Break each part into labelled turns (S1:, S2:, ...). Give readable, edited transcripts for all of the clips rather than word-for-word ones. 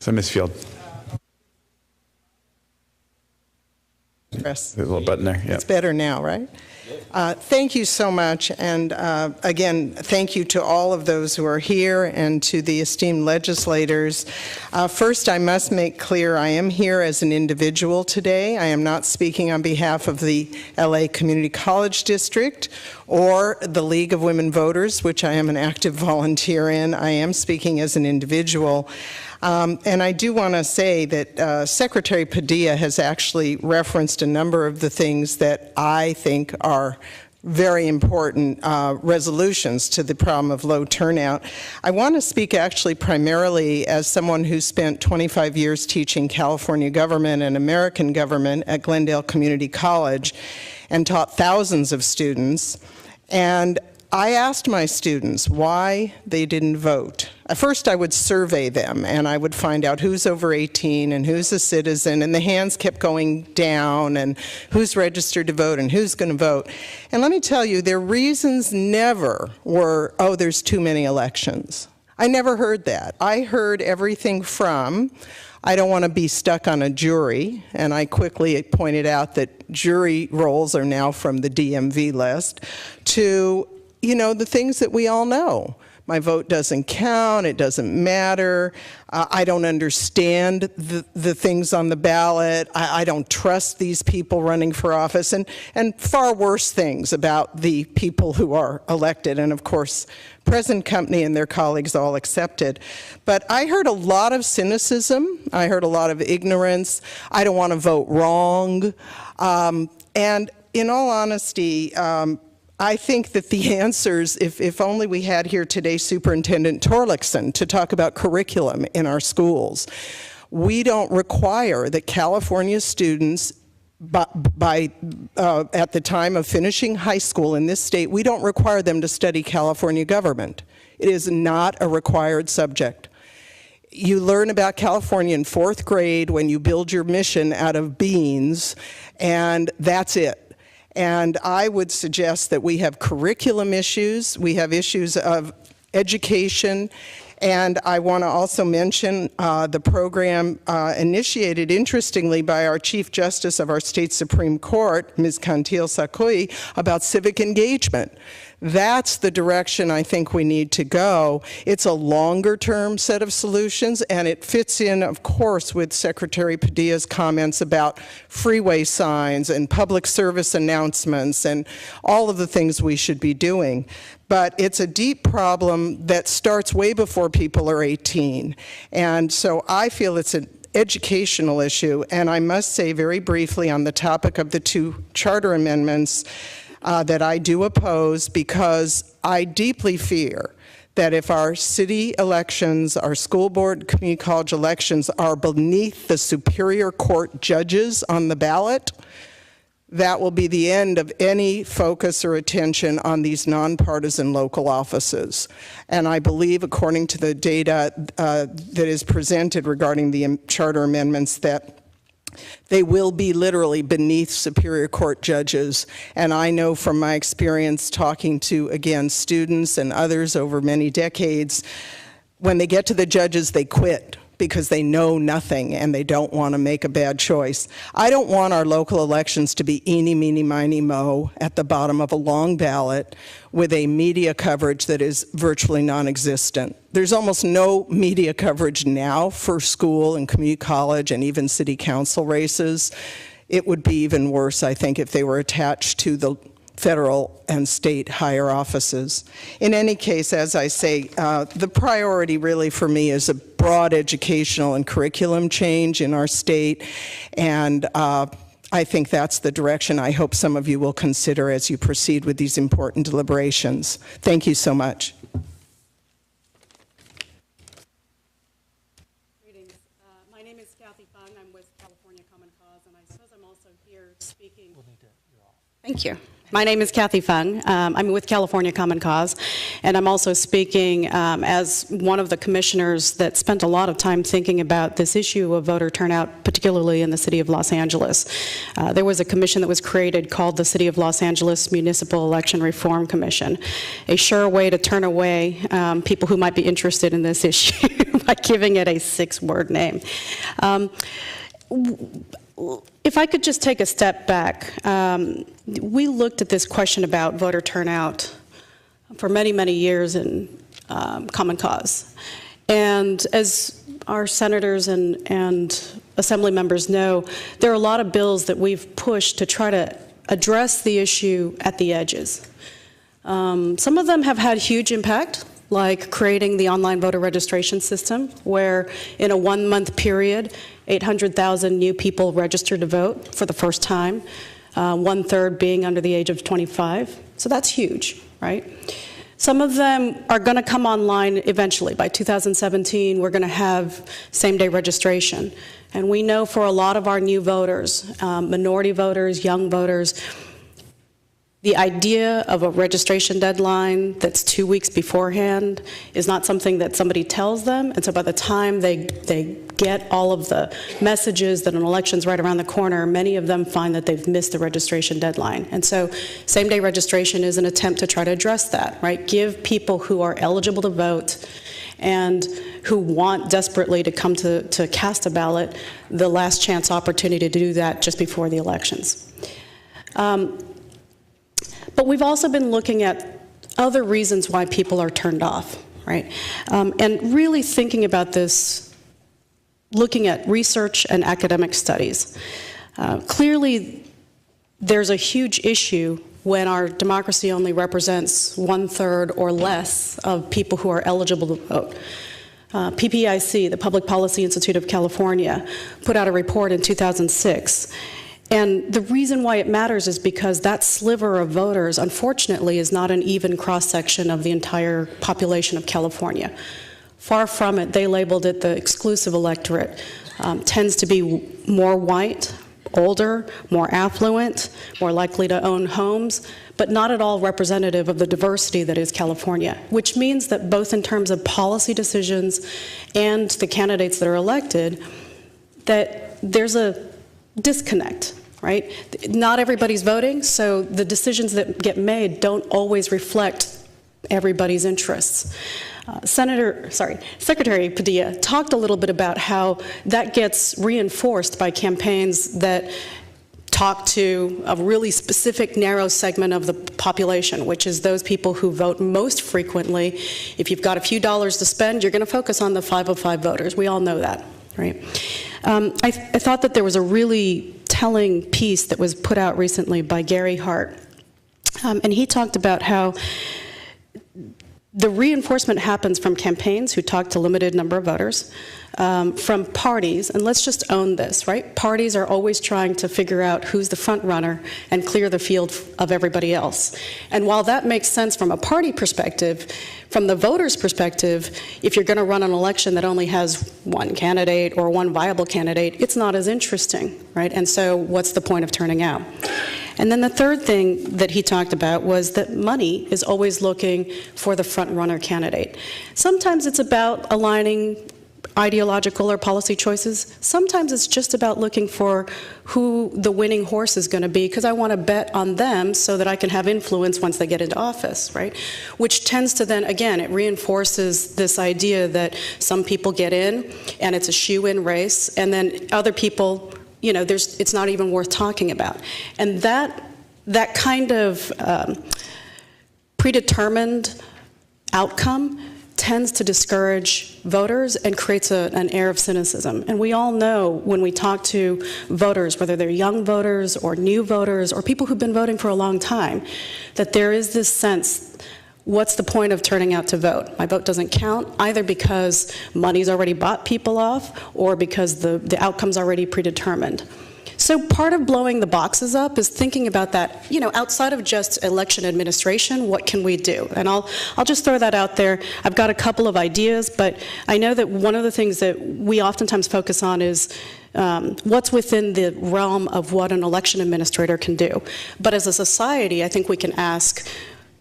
S1: So Ms. Field.
S2: Press.
S1: There's a little button there. Yeah.
S2: It's better now, right? Thank you so much, and again, thank you to all of those who are here and to the esteemed legislators. First, I must make clear I am here as an individual today. I am not speaking on behalf of the LA Community College District or the League of Women Voters, which I am an active volunteer in. I am speaking as an individual. And I do want to say that Secretary Padilla has actually referenced a number of the things that I think are very important resolutions to the problem of low turnout. I want to speak actually primarily as someone who spent 25 years teaching California government and American government at Glendale Community College and taught thousands of students. And I asked my students why they didn't vote. At first I would survey them and I would find out who's over 18 and who's a citizen, and the hands kept going down and who's registered to vote and who's going to vote. And let me tell you, their reasons never were, oh, there's too many elections. I never heard that. I heard everything from, I don't want to be stuck on a jury, and I quickly pointed out that jury roles are now from the DMV list, to you know, the things that we all know. My vote doesn't count, it doesn't matter, I don't understand the things on the ballot, I don't trust these people running for office, and far worse things about the people who are elected, and of course, President Company and their colleagues all accepted. But I heard a lot of cynicism, I heard a lot of ignorance, I don't want to vote wrong, and in all honesty, I think that the answers, if only we had here today Superintendent Torlakson to talk about curriculum in our schools. We don't require that California students, at the time of finishing high school in this state, we don't require them to study California government. It is not a required subject. You learn about California in 4th grade when you build your mission out of beans, and that's it. And I would suggest that we have curriculum issues, we have issues of education, and I want to also mention the program initiated, interestingly, by our Chief Justice of our state Supreme Court, Ms. Kantil Sakui, about civic engagement. That's the direction I think we need to go. It's a longer-term set of solutions, and it fits in, of course, with Secretary Padilla's comments about freeway signs and public service announcements and all of the things we should be doing. But it's a deep problem that starts way before people are 18. And so I feel it's an educational issue, and I must say very briefly on the topic of the 2 charter amendments that I do oppose, because I deeply fear that if our city elections, our school board, community college elections are beneath the Superior Court judges on the ballot, that will be the end of any focus or attention on these nonpartisan local offices. And I believe, according to the data that is presented regarding the charter amendments, that they will be literally beneath Superior Court judges. And I know from my experience talking to, again, students and others over many decades, when they get to the judges, they quit because they know nothing and they don't want to make a bad choice. I don't want our local elections to be eeny, meeny, miny, mo at the bottom of a long ballot with a media coverage that is virtually non-existent. There's almost no media coverage now for school and community college and even city council races. It would be even worse, I think, if they were attached to the federal and state higher offices. In any case, as I say, the priority really for me is a broad educational and curriculum change in our state, and I think that's the direction I hope some of you will consider as you proceed with these important deliberations. Thank you so much.
S3: Greetings. My name is Kathy Fung. I'm with California Common Cause, and I suppose I'm also here speaking.
S4: We'll need to, you're off.
S3: Thank you. My name is Kathy Fung. I'm with California Common Cause, and I'm also speaking as one of the commissioners that spent a lot of time thinking about this issue of voter turnout, particularly in the city of Los Angeles. There was a commission that was created called the City of Los Angeles Municipal Election Reform Commission, a sure way to turn away people who might be interested in this issue by giving it a 6-word name. If I could just take a step back, we looked at this question about voter turnout for many, many years in Common Cause. And as our senators and assembly members know, there are a lot of bills that we've pushed to try to address the issue at the edges. Some of them have had huge impact, like creating the online voter registration system, where in a 1-month period, 800,000 new people registered to vote for the first time, 1/3 being under the age of 25. So that's huge, right? Some of them are going to come online eventually. By 2017, we're going to have same-day registration. And we know for a lot of our new voters, minority voters, young voters, the idea of a registration deadline that's 2 weeks beforehand is not something that somebody tells them, and so by the time they get all of the messages that an election's right around the corner, many of them find that they've missed the registration deadline. And so same-day registration is an attempt to try to address that, right? Give people who are eligible to vote and who want desperately to come to cast a ballot the last chance opportunity to do that just before the elections. But we've also been looking at other reasons why people are turned off, right? And really thinking about this, looking at research and academic studies. Clearly, there's a huge issue when our democracy only represents 1/3 or less of people who are eligible to vote. PPIC, the Public Policy Institute of California, put out a report in 2006. And the reason why it matters is because that sliver of voters, unfortunately, is not an even cross-section of the entire population of California. Far from it. They labeled it the exclusive electorate. Tends to be more white, older, more affluent, more likely to own homes, but not at all representative of the diversity that is California, which means that both in terms of policy decisions and the candidates that are elected, that there's a disconnect, right? Not everybody's voting, so the decisions that get made don't always reflect everybody's interests. Secretary Padilla talked a little bit about how that gets reinforced by campaigns that talk to a really specific narrow segment of the population, which is those people who vote most frequently. If you've got a few dollars to spend, you're going to focus on the 505 voters. We all know that, right? I thought that there was a really telling piece that was put out recently by Gary Hart, and he talked about how the reinforcement happens from campaigns who talk to limited number of voters, from parties, and let's just own this, right? Parties are always trying to figure out who's the front runner and clear the field of everybody else. And while that makes sense from a party perspective, from the voter's perspective, if you're going to run an election that only has one candidate or one viable candidate, it's not as interesting, right? And so what's the point of turning out? And then the third thing that he talked about was that money is always looking for the front-runner candidate. Sometimes it's about aligning ideological or policy choices. Sometimes it's just about looking for who the winning horse is going to be, because I want to bet on them so that I can have influence once they get into office, right? Which tends to then, again, it reinforces this idea that some people get in and it's a shoe-in race, and then other people, you know, it's not even worth talking about. And that kind of predetermined outcome tends to discourage voters and creates an air of cynicism. And we all know when we talk to voters, whether they're young voters or new voters or people who've been voting for a long time, that there is this sense, what's the point of turning out to vote? My vote doesn't count, either because money's already bought people off or because the outcome's already predetermined. So part of blowing the boxes up is thinking about that, outside of just election administration, what can we do? And I'll just throw that out there. I've got a couple of ideas, but I know that one of the things that we oftentimes focus on is what's within the realm of what an election administrator can do. But as a society, I think we can ask,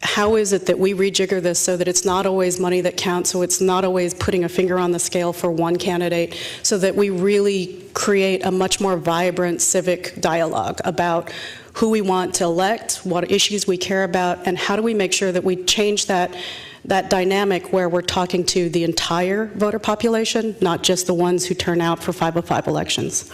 S3: how is it that we rejigger this so that it's not always money that counts, so it's not always putting a finger on the scale for one candidate, so that we really create a much more vibrant civic dialogue about who we want to elect, what issues we care about, and how do we make sure that we change that dynamic where we're talking to the entire voter population, not just the ones who turn out for 505 elections.